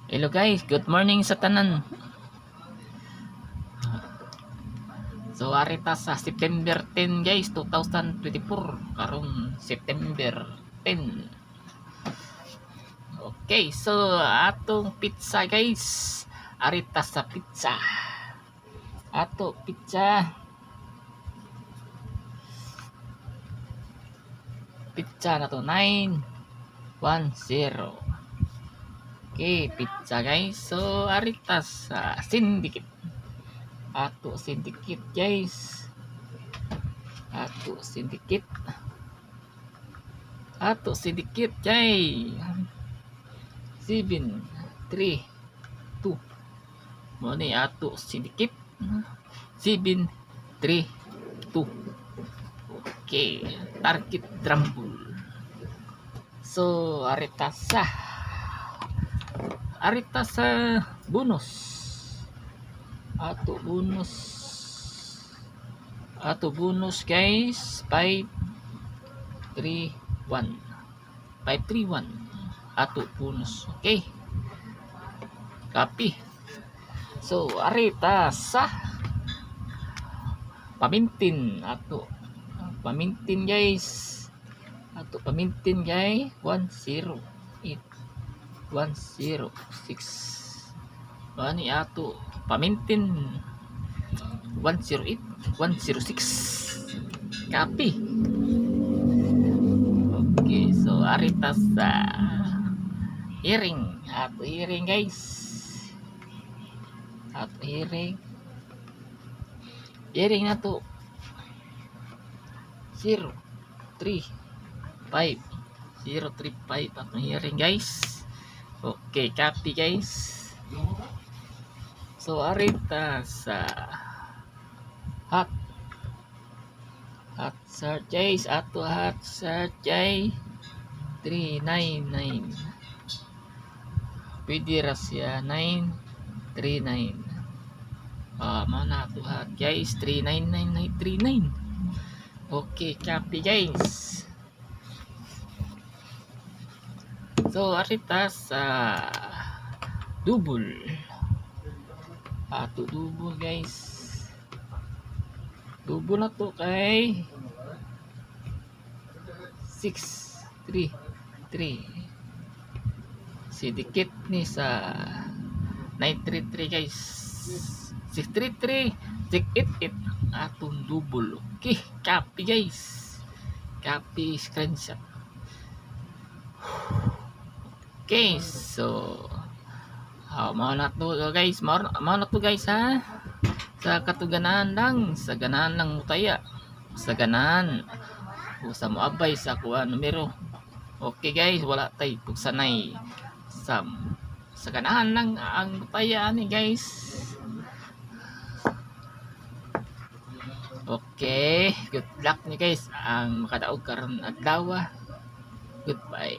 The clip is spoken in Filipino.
Hello guys, good morning sa tanan. So arita sa September 10 guys, 2024 karon September 10. Okay, so atong pizza guys. Arita sa pizza. Ato pizza. Pizza na to 910. Okay, pizza guys. So arita sa syndicate. Ato syndicate guys. Ato syndicate. Ato sedikit jay 7 3 2 mo ni ato sedikit 7 3 2. Okay, target drumbull. So arita sa bonus. Ato bonus guys 5 3 1 531 ato bonus. Okay, copy. So arita sa pamintin ato pamintin guys. Ato pamintin guys 108 106 ani ato pamintin 108 106. Copy. Okay, so arita sa hearing. Ato hearing guys. Ato hearing. Hearing na to 035 035 ato hearing guys. Okay, copy guys. So arita sa hot search guys. Ato hot search guys 399 pwede ra siya 939. Mana ato hot guys 399939. Okay, copy guys. So arita sa double. Ato double guys. Double na to kay 633. Sidikit ni sa 933 guys. 633 688 atong double. Okay, copy guys. Copy screenshot. Okay, so mao na to guys. Mao na to guys ha. Sa katuganan lang, sa ganahan lang mutaya. Sa ganahan o sa moabay sa kuha numero. Okay guys, wala tay pugsanay sa ganahan lang ang mutaya ni guys. Okay, good luck ni guys ang makadaog karon adlaw. Goodbye.